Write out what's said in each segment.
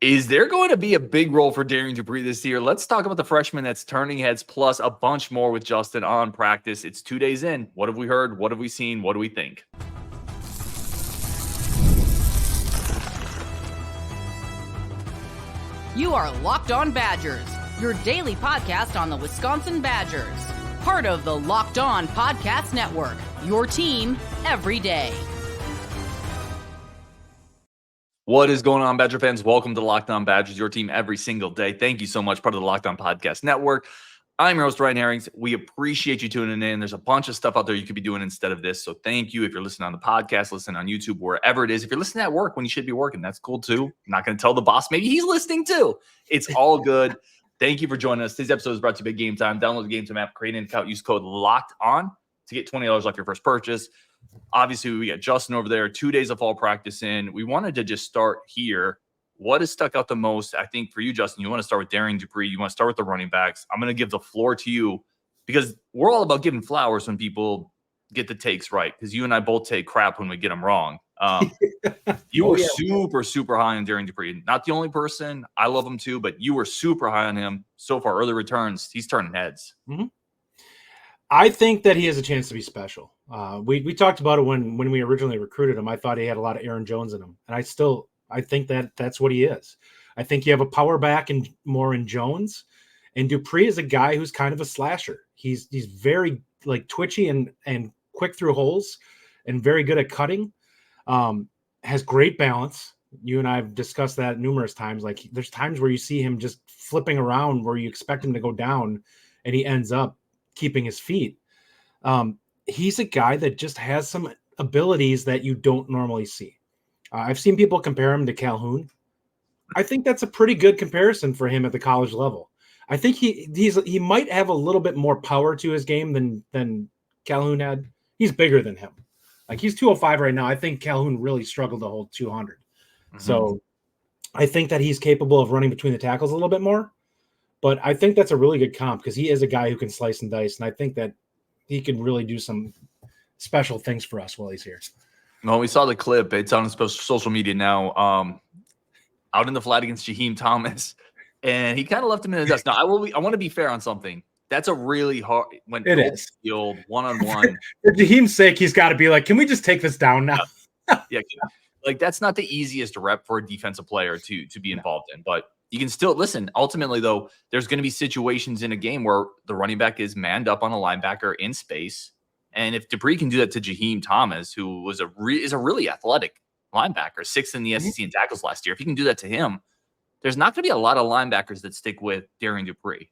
Is there going to be a big role for Darrion Dupree this year? Let's talk about the freshman that's turning heads, plus a bunch more with Justin on practice. It's 2 days in. What have we heard? What have we seen? What do we think? You are Locked On Badgers, your daily podcast on the Wisconsin Badgers. Part of the Locked On Podcast Network, your team every day. What is going on, Badger fans? Welcome to Locked On Badgers, your team every single day. Thank you so much, part of the Locked On Podcast Network. I'm your host, Ryan Harings. We appreciate you tuning in. There's a bunch of stuff out there you could be doing instead of this. So thank you. If you're listening on the podcast, listen on YouTube, wherever it is. If you're listening at work when you should be working, that's cool too. I'm not going to tell the boss. Maybe he's listening too. It's all good. Thank you for joining us. Today's episode is brought to you by GameTime. Download the GameTime app, create an account, use code LOCKEDON to get $20 off your first purchase. Obviously, we got Justin over there, 2 days of fall practice in. We wanted to just start here. What has stuck out the most? I think for you, Justin, you want to start with Darrion Dupree. You want to start with the running backs. I'm going to give the floor to you because we're all about giving flowers when people get the takes right, because you and I both take crap when we get them wrong. You were super high on Darrion Dupree. Not the only person. I love him too, but you were super high on him. So far, early returns, he's turning heads. Mm-hmm. I think that he has a chance to be special. We talked about it when we originally recruited him. I thought he had a lot of Aaron Jones in him, and I think that's what he is. I think you have a power back and more in Jones, and Dupree is a guy who's kind of a slasher. He's very like twitchy and quick through holes, and very good at cutting. Has great balance. You and I have discussed that numerous times. Like there's times where you see him just flipping around where you expect him to go down, and he ends up keeping his feet. He's a guy that just has some abilities that you don't normally see. I've seen people compare him to Calhoun. I think that's a pretty good comparison for him at the college level. I think he might have a little bit more power to his game than Calhoun had. He's bigger than him. Like he's 205 right now. I think Calhoun really struggled to hold 200. Mm-hmm. So I think that he's capable of running between the tackles a little bit more. But I think that's a really good comp because he is a guy who can slice and dice, and I think that he can really do some special things for us while he's here. Well, we saw the clip. It's on social media now. Out in the flat against Jaheim Thomas, and he kind of left him in the dust. Now, I want to be fair on something. That's a really hard when it is field one-on-one. For Jaheim's sake, he's got to be like, can we just take this down now? Yeah, like that's not the easiest rep for a defensive player to be involved in, but you can still listen. Ultimately, though, there's going to be situations in a game where the running back is manned up on a linebacker in space. And if Dupree can do that to Jaheim Thomas, who was is a really athletic linebacker, sixth in the SEC in tackles last year, if he can do that to him, there's not going to be a lot of linebackers that stick with Darrion Dupree.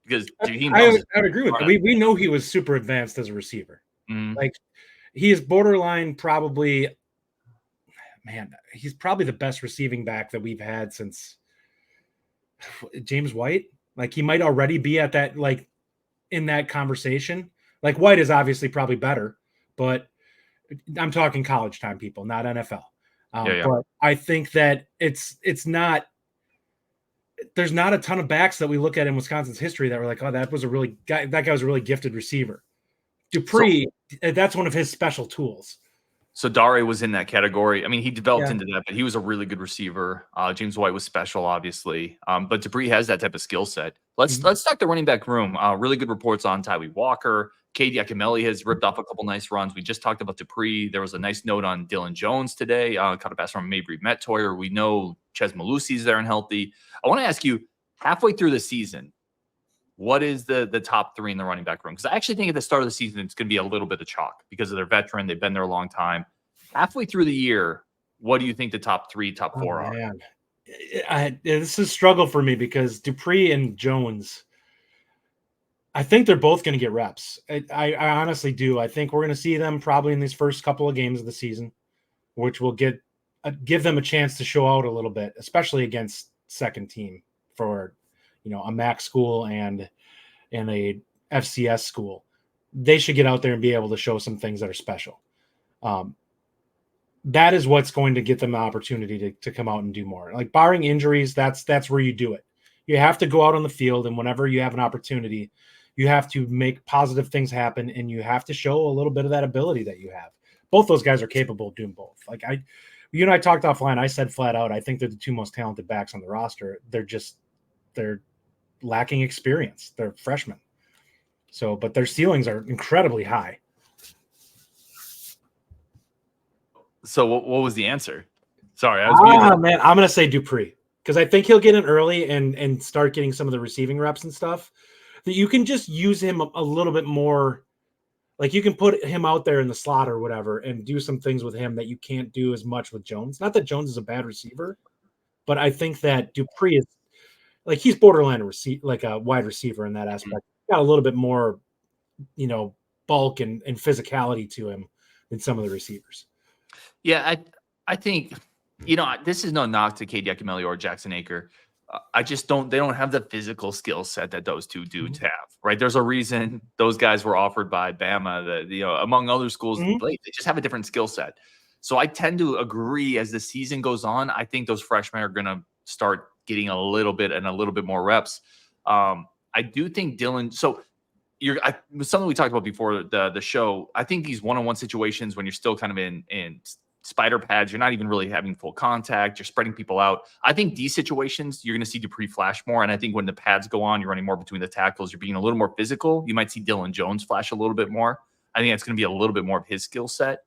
Because Jaheim I would agree with that. We know he was super advanced as a receiver. Mm-hmm. Like he is borderline probably, he's probably the best receiving back that we've had since James White. Like he might already be at that, like in that conversation. Like White is obviously probably better, but I'm talking college time people, not NFL. But I think that it's not, there's not a ton of backs that we look at in Wisconsin's history that were like, oh, that guy was a really gifted receiver. Dupree, that's one of his special tools. So Darrion was in that category. I mean, he developed into that, but he was a really good receiver. James White was special, obviously. But Dupree has that type of skill set. Let's talk the running back room. Really good reports on Tyree Walker. K.D. Akameli has ripped off a couple nice runs. We just talked about Dupree. There was a nice note on Dylan Jones today. Caught a pass from Mabry Mettoyer. We know Ches Malusi's there and healthy. I want to ask you, halfway through the season, what is the top three in the running back room? Because I actually think at the start of the season, it's going to be a little bit of chalk because of their veteran. They've been there a long time. Halfway through the year, what do you think the top three, top four are? This is a struggle for me because Dupree and Jones, I think they're both going to get reps. I honestly do. I think we're going to see them probably in these first couple of games of the season, which will give them a chance to show out a little bit, especially against second team for, a MAC school and a FCS school. They should get out there and be able to show some things that are special. That is what's going to get them the opportunity to come out and do more. Like barring injuries, that's where you do it. You have to go out on the field, and whenever you have an opportunity, you have to make positive things happen, and you have to show a little bit of that ability that you have. Both those guys are capable of doing both. Like You and I talked offline. I said flat out, I think they're the two most talented backs on the roster. They're lacking experience. They're freshmen. So, but their ceilings are incredibly high. So what was the answer? Sorry, I was muted. Man, I'm going to say Dupree because I think he'll get in early and start getting some of the receiving reps and stuff. That you can just use him a little bit more. Like you can put him out there in the slot or whatever and do some things with him that you can't do as much with Jones. Not that Jones is a bad receiver, but I think that Dupree is like he's borderline like a wide receiver in that aspect. Got a little bit more, bulk and physicality to him than some of the receivers. Yeah, I think, this is no knock to Cade Yakimelli or Jackson Aker. I just they don't have the physical skill set that those two dudes have, right? There's a reason those guys were offered by Bama, among other schools. They just have a different skill set. So I tend to agree as the season goes on, I think those freshmen are going to start getting a little bit more reps. I do think Dylan, so something we talked about before the show, I think these one-on-one situations when you're still kind of in spider pads, you're not even really having full contact, you're spreading people out. I think these situations, you're going to see Dupree flash more. And I think when the pads go on, you're running more between the tackles, you're being a little more physical. You might see Dylan Jones flash a little bit more. I think that's going to be a little bit more of his skill set.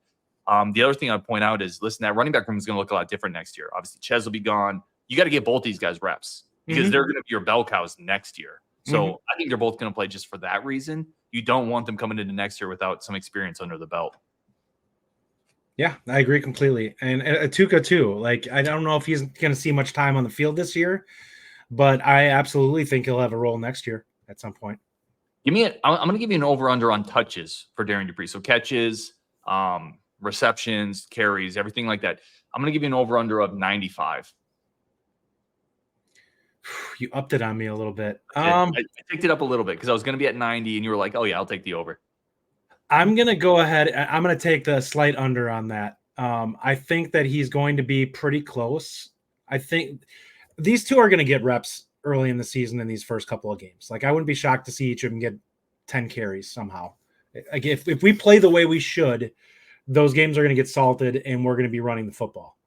The other thing I'd point out is, listen, that running back room is going to look a lot different next year. Obviously, Ches will be gone. You got to get both these guys reps because they're going to be your bell cows next year. So I think they're both going to play just for that reason. You don't want them coming into next year without some experience under the belt. Yeah, I agree completely. And Atuka too. Like, I don't know if he's going to see much time on the field this year, but I absolutely think he'll have a role next year at some point. I'm going to give you an over-under on touches for Darrion Dupree. So catches, receptions, carries, everything like that. I'm going to give you an over-under of 95. You upped it on me a little bit. I picked it up a little bit because I was going to be at 90, and you were like, "Oh yeah, I'll take the over." I'm going to go ahead. I'm going to take the slight under on that. I think that he's going to be pretty close. I think these two are going to get reps early in the season in these first couple of games. Like, I wouldn't be shocked to see each of them get 10 carries somehow. Like, if we play the way we should, those games are going to get salted, and we're going to be running the football.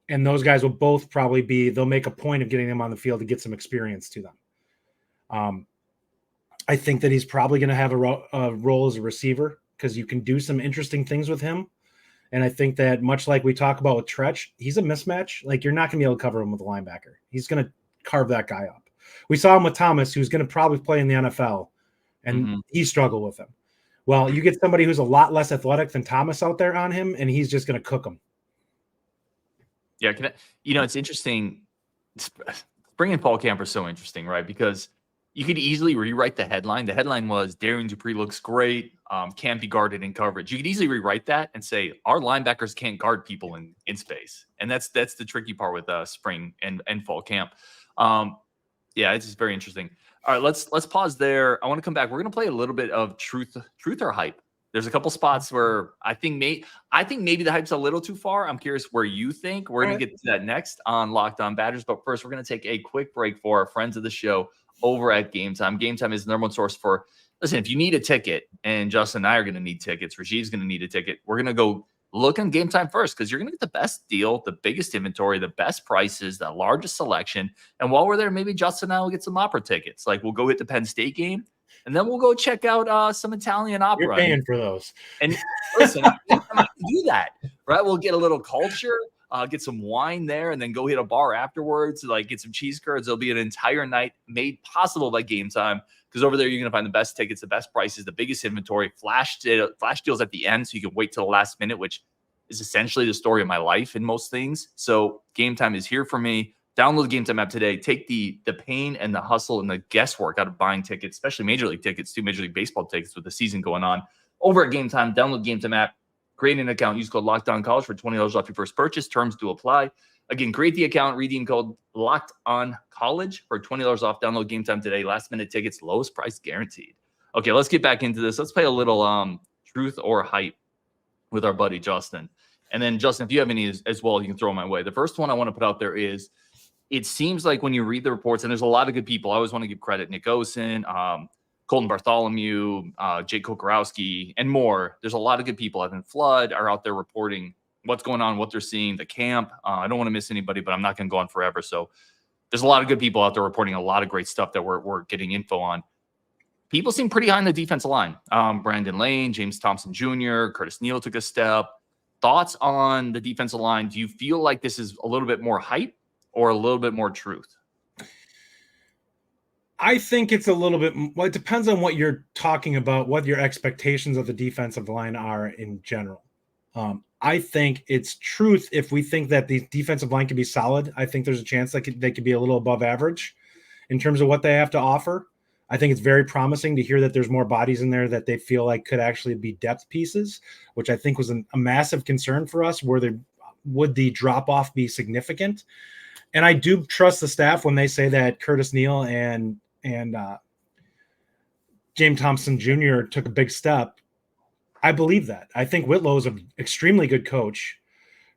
And those guys will both probably they'll make a point of getting them on the field to get some experience to them. I think that he's probably going to have a role as a receiver because you can do some interesting things with him. And I think that much like we talk about with Trech, he's a mismatch. Like, you're not going to be able to cover him with a linebacker. He's going to carve that guy up. We saw him with Thomas, who's going to probably play in the NFL, and he struggled with him. Well, you get somebody who's a lot less athletic than Thomas out there on him, and he's just going to cook him. Yeah, it's interesting. Spring and fall camp are so interesting, right? Because you could easily rewrite the headline. The headline was Darrion Dupree looks great, can't be guarded in coverage. You could easily rewrite that and say our linebackers can't guard people in space, and that's the tricky part with spring and fall camp. Yeah, it's just very interesting. All right, let's pause there. I want to come back. We're going to play a little bit of truth or hype. There's a couple spots where I think maybe the hype's a little too far. I'm curious where you think. We're going to get to that next on Locked On Badgers. But first, we're going to take a quick break for our friends of the show over at GameTime. GameTime is the number one source for, listen, if you need a ticket, and Justin and I are going to need tickets, Rajiv's going to need a ticket, we're going to go look on GameTime first because you're going to get the best deal, the biggest inventory, the best prices, the largest selection. And while we're there, maybe Justin and I will get some opera tickets. Like, we'll go hit the Penn State game. And then we'll go check out some Italian opera. You're paying for those. And listen, I can do that, right? We'll get a little culture, get some wine there, and then go hit a bar afterwards, like get some cheese curds. There'll be an entire night made possible by GameTime because over there you're going to find the best tickets, the best prices, the biggest inventory, flash deals at the end so you can wait till the last minute, which is essentially the story of my life in most things. So GameTime is here for me. Download the GameTime app today. Take the pain and the hustle and the guesswork out of buying tickets, especially Major League tickets, Major League Baseball tickets with the season going on. Over at GameTime, download the GameTime app, create an account, use code LOCKEDONCollege for $20 off your first purchase. Terms do apply. Again, create the account, redeem code LOCKEDONCollege for $20 off. Download GameTime today. Last minute tickets, lowest price guaranteed. Okay, let's get back into this. Let's play a little truth or hype with our buddy Justin. And then, Justin, if you have any as well, you can throw them my way. The first one I want to put out there is, it seems like when you read the reports, and there's a lot of good people, I always want to give credit, Nick Osen, Colton Bartholomew, Jake Kokorowski, and more. There's a lot of good people. Evan Flood are out there reporting what's going on, what they're seeing, the camp. I don't want to miss anybody, but I'm not going to go on forever. So there's a lot of good people out there reporting a lot of great stuff that we're getting info on. People seem pretty high on the defensive line. Brandon Lane, James Thompson Jr., Curtis Neal took a step. Thoughts on the defensive line? Do you feel like this is a little bit more hype or a little bit more truth? I think it's a little bit, well, it depends on what you're talking about, what your expectations of the defensive line are in general. I think it's truth if we think that the defensive line can be solid. I think there's a chance that they could be a little above average in terms of what they have to offer. I think it's very promising to hear that there's more bodies in there that they feel like could actually be depth pieces, which I think was a massive concern for us. Would the drop off be significant? And I do trust the staff when they say that Curtis Neal and James Thompson Jr. took a big step. I believe that. I think Whitlow is an extremely good coach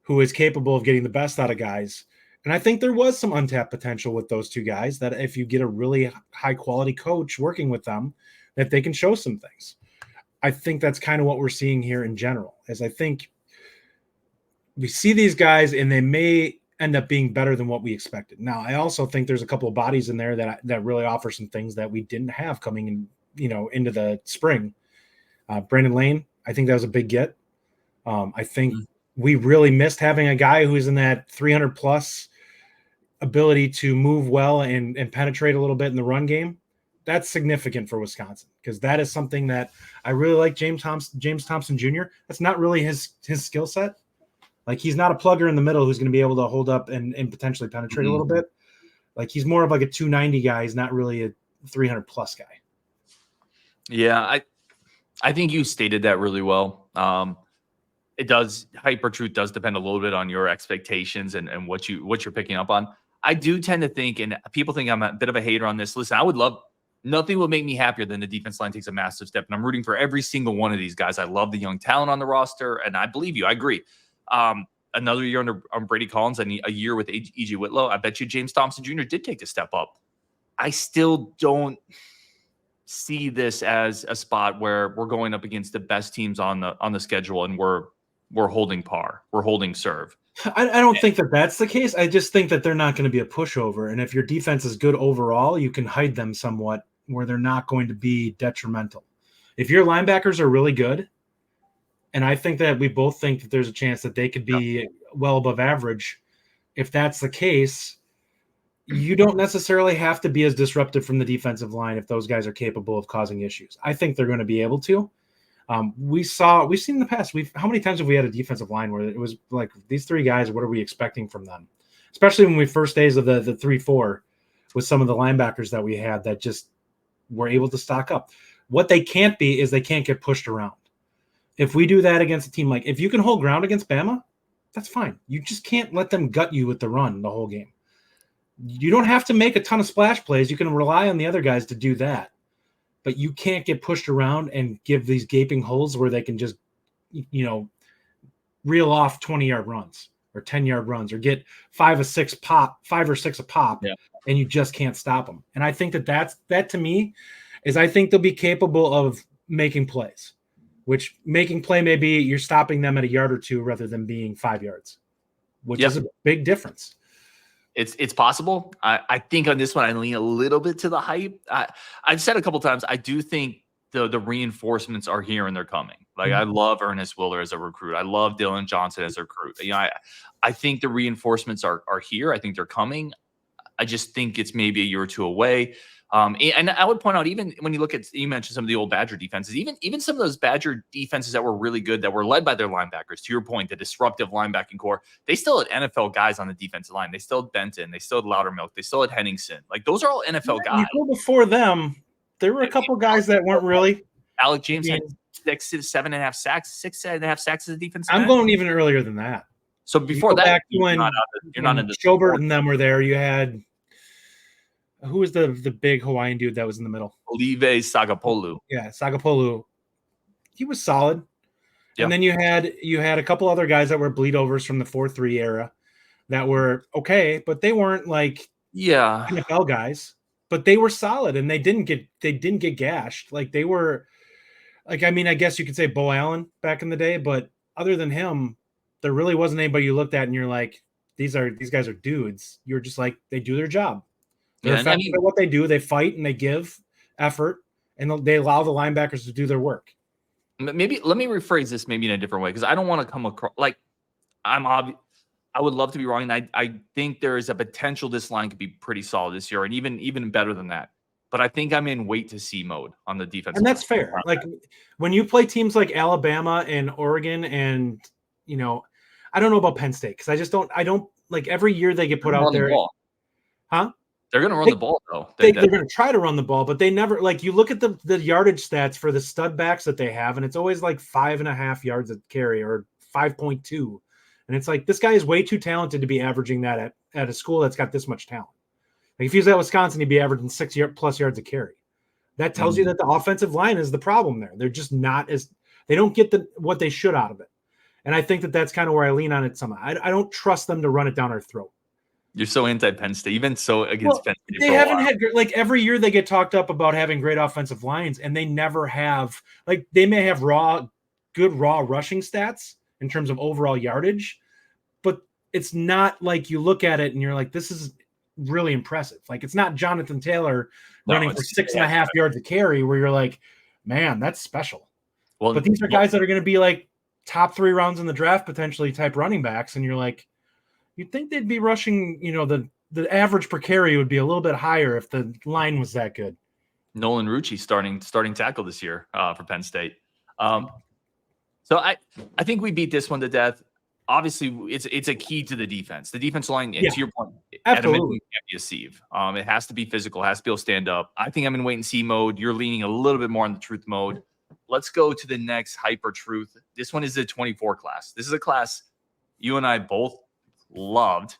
who is capable of getting the best out of guys. And I think there was some untapped potential with those two guys that if you get a really high quality coach working with them, that they can show some things. I think that's kind of what we're seeing here in general, as I think we see these guys and they may end up being better than what we expected. Now, I also think there's a couple of bodies in there that really offer some things that we didn't have coming in, into the spring. Brandon Lane, I think that was a big get. I think we really missed having a guy who's in that 300 plus ability to move well and penetrate a little bit in the run game. That's significant for Wisconsin because that is something that I really like. James Thompson Jr. That's not really his skill set. Like he's not a plugger in the middle who's going to be able to hold up and potentially penetrate a little bit. Like he's more of like a 290 guy. He's not really a 300 plus guy. Yeah, I think you stated that really well. Hyper-truth does depend a little bit on your expectations and what you're picking up on. I do tend to think, and people think I'm a bit of a hater on this. Listen, nothing would make me happier than the defense line takes a massive step, and I'm rooting for every single one of these guys. I love the young talent on the roster, and I believe you. I agree. Another year under Brady Collins and a year with E.J. Whitlow, I bet you James Thompson Jr. did take a step up. I still don't see this as a spot where we're going up against the best teams on the schedule and we're holding par. We're holding serve. I don't think that that's the case. I just think that they're not going to be a pushover. And if your defense is good overall, you can hide them somewhat where they're not going to be detrimental. If your linebackers are really good, and I think that we both think that there's a chance that they could be well above average. If that's the case, you don't necessarily have to be as disruptive from the defensive line if those guys are capable of causing issues. I think they're going to be able to. We've seen in the past, how many times have we had a defensive line where it was like these three guys, what are we expecting from them? Especially when we first days of the 3-4 with some of the linebackers that we had that just were able to stock up. What they can't be is they can't get pushed around. If we do that against a team, like if you can hold ground against Bama, that's fine. You just can't let them gut you with the run the whole game. You don't have to make a ton of splash plays. You can rely on the other guys to do that. But you can't get pushed around and give these gaping holes where they can just, reel off 20-yard runs or 10-yard runs or get 5 or 6 a pop, and you just can't stop them. And I think that to me is I think they'll be capable of making plays, which making play may be you're stopping them at a yard or two rather than being 5 yards, which is a big difference. It's possible. I think on this one, I lean a little bit to the hype. I've said a couple times, I do think the reinforcements are here and they're coming. Like I love Ernest Willer as a recruit. I love Dylan Johnson as a recruit. I think the reinforcements are here. I think they're coming. I just think it's maybe a year or two away. And I would point out, even when you look at, you mentioned some of the old Badger defenses, even some of those Badger defenses that were really good, that were led by their linebackers, to your point, the disruptive linebacking core, they still had NFL guys on the defensive line. They still had Benton. They still had Loudermilk. They still had Henningsen. Like those are all NFL guys. Before them, there were a couple guys that weren't really. Alec James had 7.5 sacks, 6.5 sacks as a defensive I'm end. going even earlier than that. So before that, you're not in the Schobert and them were there. You had, who was the big Hawaiian dude that was in the middle? Olive Sagapolu. Yeah, Sagapolu. He was solid. Yep. And then you had a couple other guys that were bleed overs from the 4-3 era that were okay, but they weren't like NFL guys. But they were solid and they didn't get gashed. Like they were, like, I mean, I guess you could say Bo Allen back in the day, but other than him, there really wasn't anybody you looked at and you're like, these guys are dudes. You're just like, they do their job. They're effective at what they do. They fight and they give effort, and they allow the linebackers to do their work. Maybe let me rephrase this maybe in a different way, because I don't want to come across like I would love to be wrong, and I think there is a potential this line could be pretty solid this year, and even better than that. But I think I'm in wait to see mode on the defense, and that's fair. Like when you play teams like Alabama and Oregon, and I don't know about Penn State because I don't like every year they get put out there. Huh? They're going to run the ball, though. They're going to try to run the ball, but they never, like, you look at the yardage stats for the stud backs that they have, and it's always like 5.5 yards a carry or 5.2. And it's like, this guy is way too talented to be averaging that at a school that's got this much talent. Like, if he was at Wisconsin, he'd be averaging 6+ yards a carry. That tells you that the offensive line is the problem there. They're just not they don't get what they should out of it. And I think that's kind of where I lean on it some. I don't trust them to run it down our throat. You're so anti-Penn State. You've been so against Penn State. They haven't had, like, every year they get talked up about having great offensive lines, and they never have. Like, they may have good raw rushing stats in terms of overall yardage, but it's not like you look at it and you're like, this is really impressive. Like, it's not Jonathan Taylor running for 6.5 yards a carry where you're like, man, that's special. Well, but these are guys that are going to be like top 3 rounds in the draft potentially type running backs, and you're like, you'd think they'd be rushing, the average per carry would be a little bit higher if the line was that good. Nolan Rucci starting tackle this year for Penn State. So I think we beat this one to death. Obviously, it's a key to the defense. The defensive line, to your point, at a minimum, can't be a sieve. It has to be physical, has to be able to stand up. I think I'm in wait and see mode. You're leaning a little bit more on the truth mode. Let's go to the next hyper truth. This one is the 24 class. This is a class you and I both loved.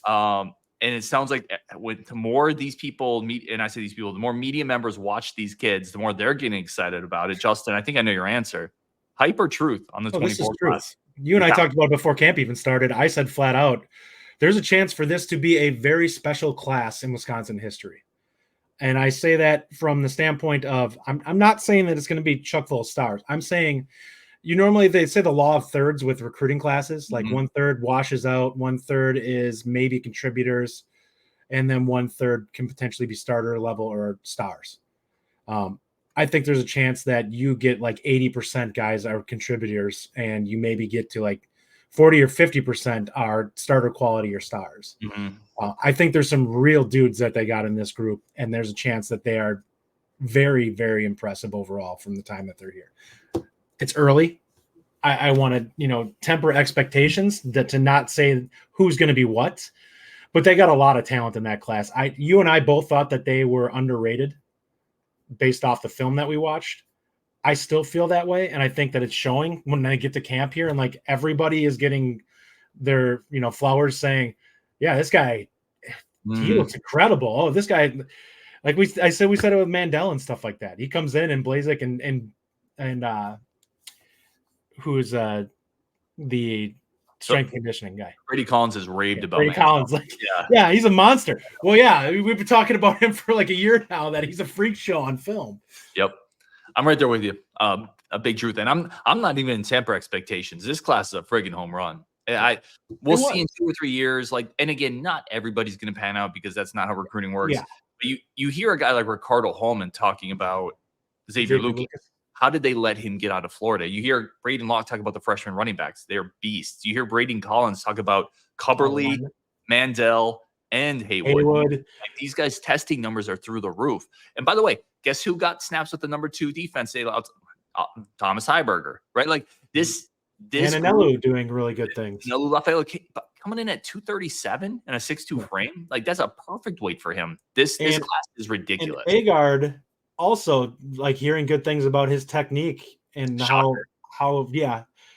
And it sounds like the more these people meet, and I say these people, the more media members watch these kids, the more they're getting excited about it. Justin, I think I know your answer. Hyper truth on the 24 class. You and I talked about it before camp even started. I said flat out, there's a chance for this to be a very special class in Wisconsin history. And I say that from the standpoint of, I'm not saying that it's going to be chock full of stars. I'm saying they say the law of thirds with recruiting classes, like 1/3 washes out, 1/3 is maybe contributors, and then 1/3 can potentially be starter level or stars. I think there's a chance that you get like 80% guys are contributors, and you maybe get to like 40 or 50% are starter quality or stars. I think there's some real dudes that they got in this group, and there's a chance that they are very, very impressive overall from the time that they're here. It's early. I want to, temper expectations to not say who's going to be what, but they got a lot of talent in that class. You and I both thought that they were underrated based off the film that we watched. I still feel that way, and I think that it's showing when they get to camp here, and like everybody is getting their flowers, saying, "Yeah, this guy, he looks incredible. Oh, this guy." Like we said it with Mandel and stuff like that. He comes in and Blazek and who is the strength conditioning guy. Brady Collins has raved about Brady Collins. Like, yeah, he's a monster. Well, yeah, we've been talking about him for like a year now, that he's a freak show on film. Yep. I'm right there with you. A big truth. And I'm not even in temper expectations. This class is a friggin' home run. We'll see in 2 or 3 years. Like, and again, not everybody's going to pan out because that's not how recruiting works. Yeah. But you hear a guy like Ricardo Hallman talking about Xavier Lucas. How did they let him get out of Florida? You hear Braden Locke talk about the freshman running backs. They're beasts. You hear Braden Collins talk about Cubberly, Mandel, and Haywood. Like, these guys' testing numbers are through the roof. And by the way, guess who got snaps with the number 2 defense? Thomas Heiberger, right? Like this Ananelu doing really good things. Coming in at 237 and a 6'2" frame. Like, that's a perfect weight for him. This class is ridiculous. And Agard also, like, hearing good things about his technique and how you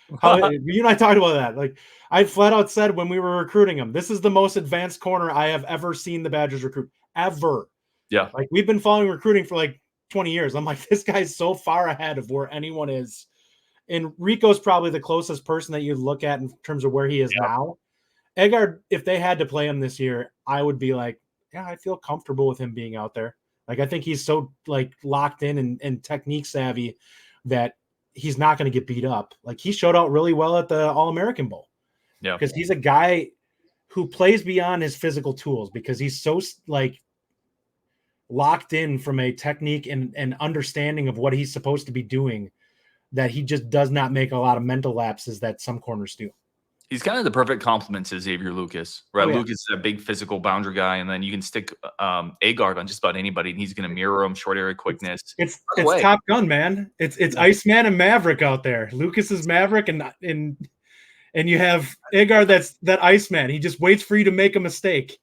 and I talked about that. Like, I flat out said when we were recruiting him, this is the most advanced corner I have ever seen the Badgers recruit ever. Yeah. Like, we've been following recruiting for like 20 years. I'm like, this guy's so far ahead of where anyone is. And Rico's probably the closest person that you'd look at in terms of where he is now. Agard, if they had to play him this year, I would be like, yeah, I feel comfortable with him being out there. Like, I think he's so like locked in and technique savvy that he's not going to get beat up. Like, he showed out really well at the All-American Bowl. Yeah. Because he's a guy who plays beyond his physical tools because he's so like locked in from a technique and understanding of what he's supposed to be doing that he just does not make a lot of mental lapses that some corners do. He's kind of the perfect complement to Xavier Lucas, right? Oh, yeah. Lucas is a big physical boundary guy, and then you can stick A-guard on just about anybody, and he's going to mirror him, short area quickness. It's Top Gun, man. It's Iceman and Maverick out there. Lucas is Maverick, and you have A-guard that Iceman. He just waits for you to make a mistake.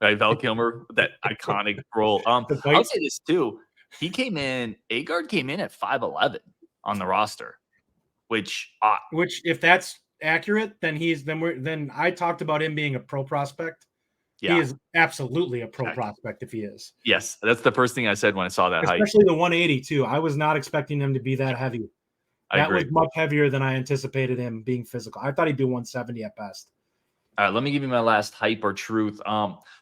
Right, Val Kilmer, that iconic role. I'll say this too. A-guard came in at 5'11" on the roster, which if that's accurate, then I talked about him being a pro prospect. Yeah. He is absolutely a pro prospect if he is. Yes, that's the first thing I said when I saw that height. Especially the 180 too. I was not expecting him to be that heavy. That was much heavier than I anticipated him being physical. I thought he'd be 170 at best. All right, let me give you my last hype or truth.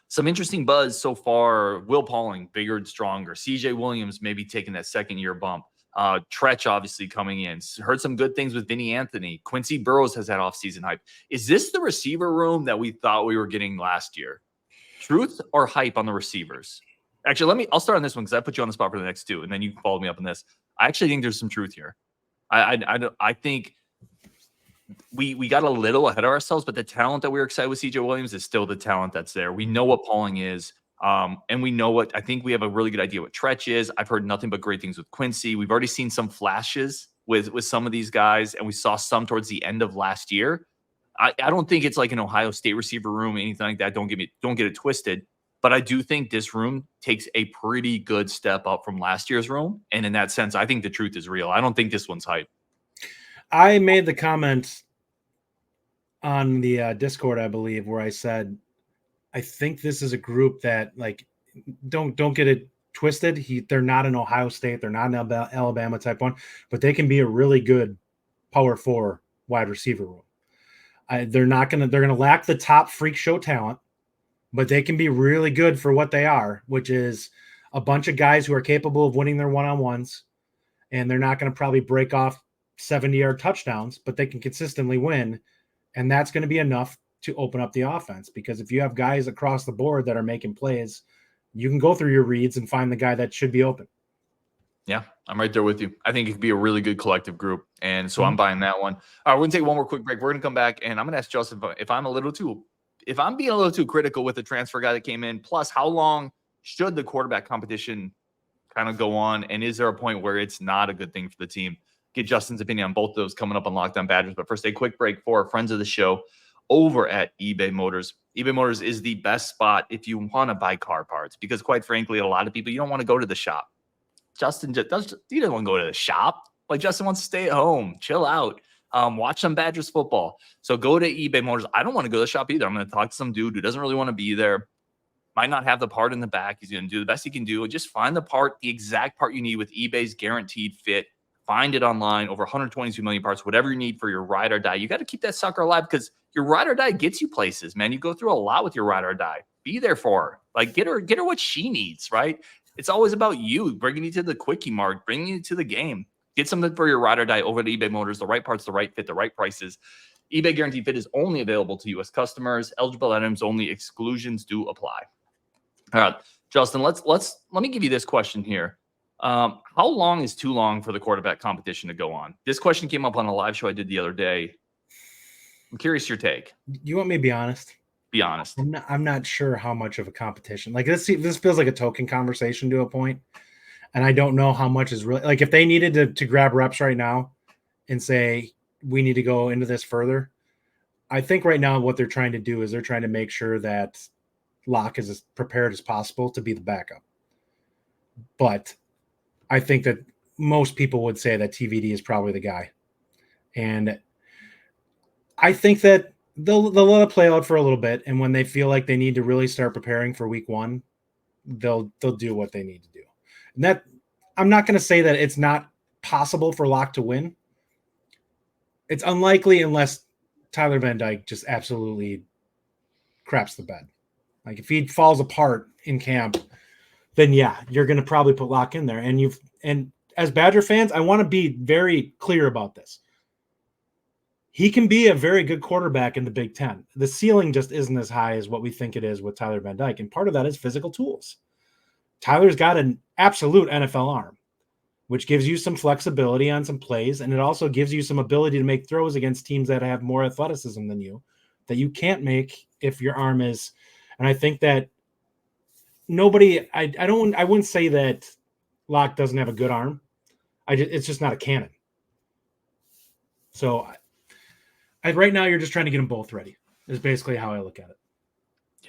Some interesting buzz so far. Will Pauling, bigger and stronger. CJ Williams maybe taking that second-year bump. Trech obviously coming in. Heard some good things with Vinny Anthony. Quincy Burroughs has had offseason hype. Is this the receiver room that we thought we were getting last year? Truth or hype on the receivers? Actually, I'll start on this one because I put you on the spot for the next two, and then you follow me up on this. I actually think there's some truth here. I think we got a little ahead of ourselves, but the talent that we were excited with CJ Williams is still the talent that's there. We know what Pauling is. And we know I think we have a really good idea what Trech is. I've heard nothing but great things with Quincy. We've already seen some flashes with some of these guys, and we saw some towards the end of last year. I don't think it's like an Ohio State receiver room or anything like that. Don't get it twisted. But I do think this room takes a pretty good step up from last year's room. And in that sense, I think the truth is real. I don't think this one's hype. I made the comment on the Discord, I believe, where I said, I think this is a group that, like, don't get it twisted. They're not an Ohio State. They're not an Alabama type one, but they can be a really good power 4 wide receiver room. They're going to lack the top freak show talent, but they can be really good for what they are, which is a bunch of guys who are capable of winning their one-on-ones, and they're not going to probably break off 70-yard touchdowns, but they can consistently win, and that's going to be enough to open up the offense. Because if you have guys across the board that are making plays, you can go through your reads and find the guy that should be open. Yeah, I'm right there with you. I think it could be a really good collective group, and so I'm buying that one. All right, we're going to take one more quick break. We're going to come back, and I'm going to ask Justin if I'm being a little too critical with the transfer guy that came in, plus how long should the quarterback competition kind of go on, and is there a point where it's not a good thing for the team? Get Justin's opinion on both of those coming up on Locked On Badgers. But first, a quick break for our friends of the show over at eBay Motors. eBay Motors is the best spot if you want to buy car parts, because quite frankly, a lot of people, you don't want to go to the shop. Justin he doesn't want to go to the shop. Like, Justin wants to stay at home, chill out, watch some Badgers football. So go to eBay Motors. I don't want to go to the shop either. I'm going to talk to some dude who doesn't really want to be there. Might not have the part in the back. He's going to do the best he can do and just find the exact part you need with eBay's guaranteed fit. Find it online, over 122 million parts, whatever you need for your ride or die. You got to keep that sucker alive, because your ride or die gets you places, man. You go through a lot with your ride or die. Be there for her. Like, get her what she needs, right? It's always about you, bringing you to the quickie mart, bringing you to the game. Get something for your ride or die over at eBay Motors. The right parts, the right fit, the right prices. eBay Guaranteed Fit is only available to U.S. customers. Eligible items only. Exclusions do apply. All right, Justin, let me give you this question here. How long is too long for the quarterback competition to go on? This question came up on a live show I did the other day. I'm curious your take. You want me to be honest? Be honest. I'm not sure how much of a competition. Like, this feels like a token conversation to a point, and I don't know how much is really, like, if they needed to grab reps right now and say we need to go into this further. I think right now what they're trying to do is they're trying to make sure that Locke is as prepared as possible to be the backup. But I think that most people would say that TVD is probably the guy. And I think that they'll let it play out for a little bit. And when they feel like they need to really start preparing for week 1, they'll do what they need to do. And that, I'm not going to say that it's not possible for Locke to win. It's unlikely unless Tyler Van Dyke just absolutely craps the bed. Like, if he falls apart in camp, then yeah, you're going to probably put Locke in there. And as Badger fans, I want to be very clear about this. he can be a very good quarterback in the Big Ten. The ceiling just isn't as high as what we think it is with Tyler Van Dyke. And part of that is physical tools. Tyler's got an absolute NFL arm, which gives you some flexibility on some plays. And it also gives you some ability to make throws against teams that have more athleticism than you that you can't make if your arm is. And I think that I wouldn't say that Locke doesn't have a good arm. It's just not a cannon. So right now you're just trying to get them both ready is basically how I look at it.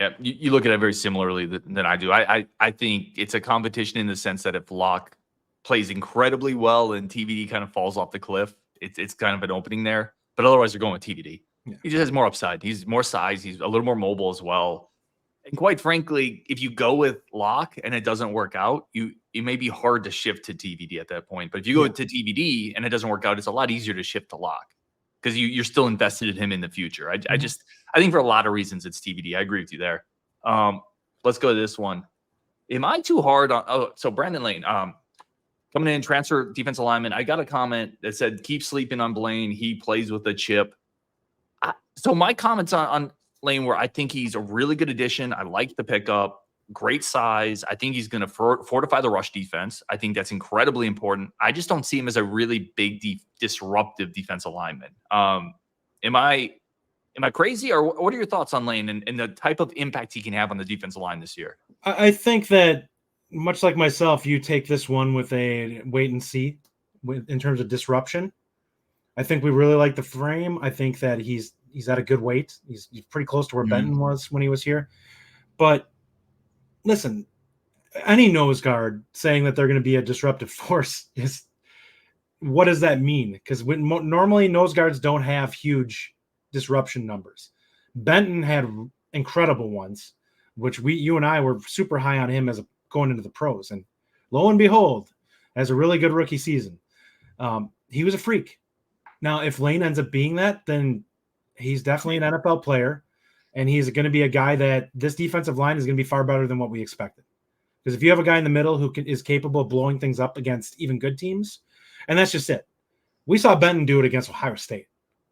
Yeah, you look at it very similarly than I do. I think it's a competition in the sense that if Locke plays incredibly well and TVD kind of falls off the cliff, it's kind of an opening there. But otherwise, you're going with TVD. Yeah. He just has more upside. He's more size. He's a little more mobile as well. And quite frankly, if you go with Locke and it doesn't work out, it may be hard to shift to TVD at that point. But if you go to TVD and it doesn't work out, it's a lot easier to shift to Locke because you're still invested in him in the future. I think for a lot of reasons it's TVD. I agree with you there. Let's go to this one. Am I too hard on? So Brandon Lane, coming in, transfer defensive lineman. I got a comment that said, keep sleeping on Blaine. He plays with a chip. So my comments on Lane were, I think he's a really good addition. I like the pickup. Great size. I think he's going to fortify the rush defense. I think that's incredibly important. I just don't see him as a really big, disruptive defensive lineman. Am I crazy, or what are your thoughts on Lane and the type of impact he can have on the defensive line this year? I think that much like myself, you take this one with a wait and see in terms of disruption. I think we really like the frame. I think that he's at a good weight. He's pretty close to where Benton was when he was here. But listen, any nose guard saying that they're going to be a disruptive force is, what does that mean? Because normally nose guards don't have huge disruption numbers. Benton had incredible ones, which you and I were super high on him as going into the pros. And lo and behold, has a really good rookie season. He was a freak. Now, if Lane ends up being that, then he's definitely an NFL player, and he's going to be a guy that this defensive line is going to be far better than what we expected. Because if you have a guy in the middle who is capable of blowing things up against even good teams, and that's just it. We saw Benton do it against Ohio State.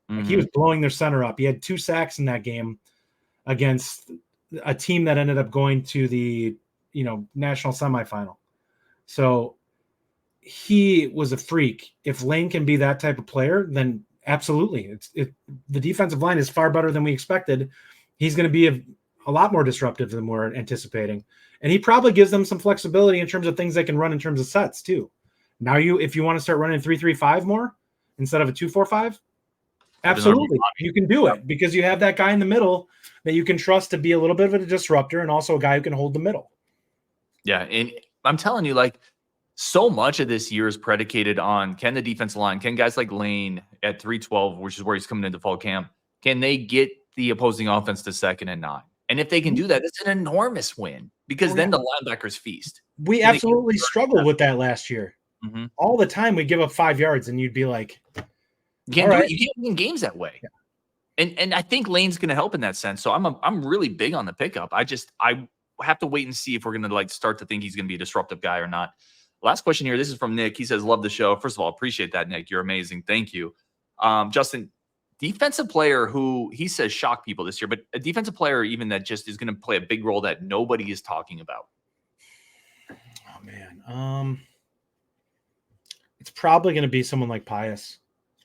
Like, he was blowing their center up. He had 2 sacks in that game against a team that ended up going to the national semifinal. So he was a freak. If Lane can be that type of player, then absolutely. The defensive line is far better than we expected. He's going to be a lot more disruptive than we're anticipating. And he probably gives them some flexibility in terms of things they can run in terms of sets too. Now if you want to start running 3-3-5 more instead of a 2-4-5, absolutely. You can do it because you have that guy in the middle that you can trust to be a little bit of a disruptor and also a guy who can hold the middle. Yeah. And I'm telling you, like, so much of this year is predicated on, can the defensive line, can guys like Lane at 312, which is where he's coming into fall camp, can they get the opposing offense to 2nd and 9? And if they can do that, it's an enormous win because then the linebackers feast. We absolutely struggled with that last year. All the time we give up 5 yards and you'd be like, you can't do it. You can't win games that way. Yeah. And I think Lane's going to help in that sense. So I'm really big on the pickup. I have to wait and see if we're going to start to think he's going to be a disruptive guy or not. Last question here. This is from Nick. He says, love the show. First of all, appreciate that, Nick. You're amazing. Thank you. Justin, defensive player who he says shocked people this year, but a defensive player even that just is going to play a big role that nobody is talking about. Oh, man. It's probably going to be someone like Pius,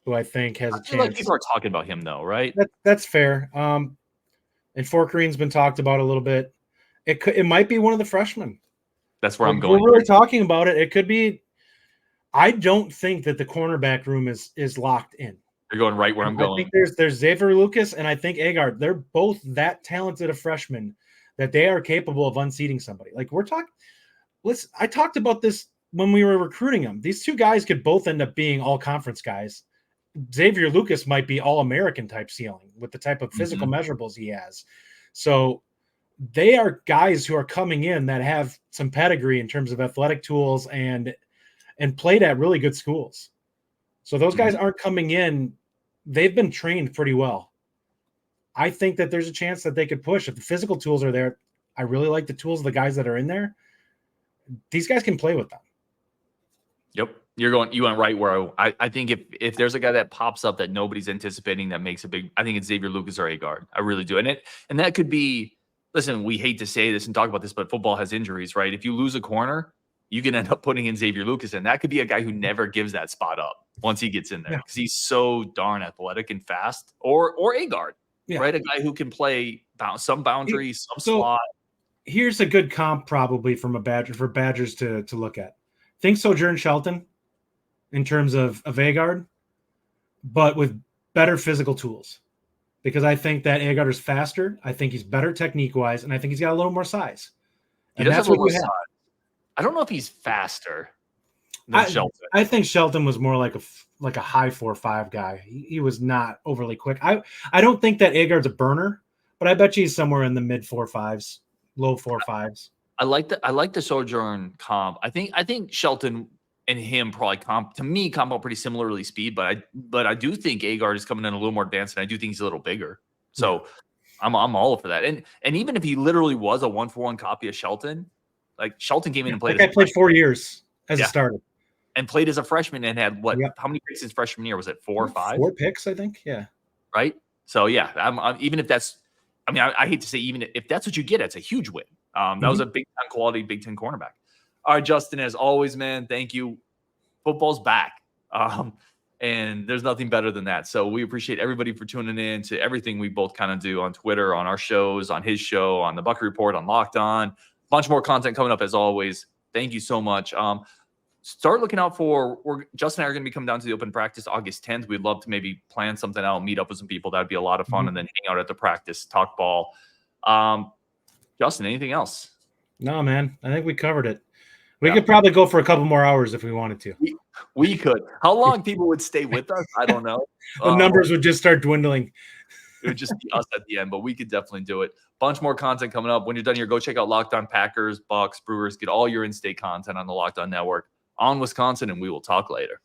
who I think has a chance. Like people are talking about him, though, right? That's fair. And Fort Green's been talked about a little bit. It might be one of the freshmen. That's where I'm going. We're really talking about it. It could be. I don't think that the cornerback room is locked in. You're going right where I'm going. I think there's Xavier Lucas and I think Agard. They're both that talented of freshmen that they are capable of unseating somebody. Like we're talking. I talked about this when we were recruiting them. These 2 guys could both end up being all conference guys. Xavier Lucas might be all American type ceiling with the type of physical measurables he has. So they are guys who are coming in that have some pedigree in terms of athletic tools and played at really good schools. So those guys aren't coming in. They've been trained pretty well. I think that there's a chance that they could push. If the physical tools are there, I really like the tools of the guys that are in there. These guys can play with them. Yep. You went right where I think if there's a guy that pops up that nobody's anticipating that makes a big, I think it's Xavier Lucas or Agard. I really do. And that could be, listen, we hate to say this and talk about this, but football has injuries, right? If you lose a corner, you can end up putting in Xavier Lucas, and that could be a guy who never gives that spot up once he gets in there because he's so darn athletic and fast. Or Agard, right? A guy who can play some boundaries, some slot. Here's a good comp probably from Badgers to look at. Think Sojourn Shelton in terms of Agard, but with better physical tools. Because I think that Agard is faster. I think he's better technique-wise, and I think he's got a little more size. And that's what you have. I don't know if he's faster than Shelton. I think Shelton was more like a high 4.5 guy. He was not overly quick. I don't think that Agard's a burner, but I bet you he's somewhere in the mid 4.5s, low 4.5s. I like the Sojourn comp. I think Shelton and him probably comp out pretty similarly speed, but I do think Agard is coming in a little more advanced, and I do think he's a little bigger. So I'm all for that. And even if he literally was a 1-for-1 copy of Shelton, like Shelton came in and played. I played 4 years as a starter and played as a freshman and had how many picks his freshman year? Was it 4 or 5? 4 picks, I think. Yeah. Right. So I'm even if that's, I hate to say, even if that's what you get, it's a huge win. That was a big time quality Big Ten cornerback. All right, Justin, as always, man, thank you. Football's back. And there's nothing better than that. So we appreciate everybody for tuning in to everything we both kind of do on Twitter, on our shows, on his show, on the Bucket Report, on Locked On. Bunch more content coming up as always. Thank you so much. Start looking out for, Justin and I are going to be coming down to the open practice August 10th. We'd love to maybe plan something out, meet up with some people. That'd be a lot of fun. And then hang out at the practice, talk ball. Justin, anything else? No, man. I think we covered it. We could probably go for a couple more hours if we wanted to. We could. How long people would stay with us, I don't know. The numbers would just start dwindling. It would just be us at the end, but we could definitely do it. Bunch more content coming up. When you're done here, go check out Locked On Packers, Bucks, Brewers. Get all your in-state content on the Locked On Network. On Wisconsin, and we will talk later.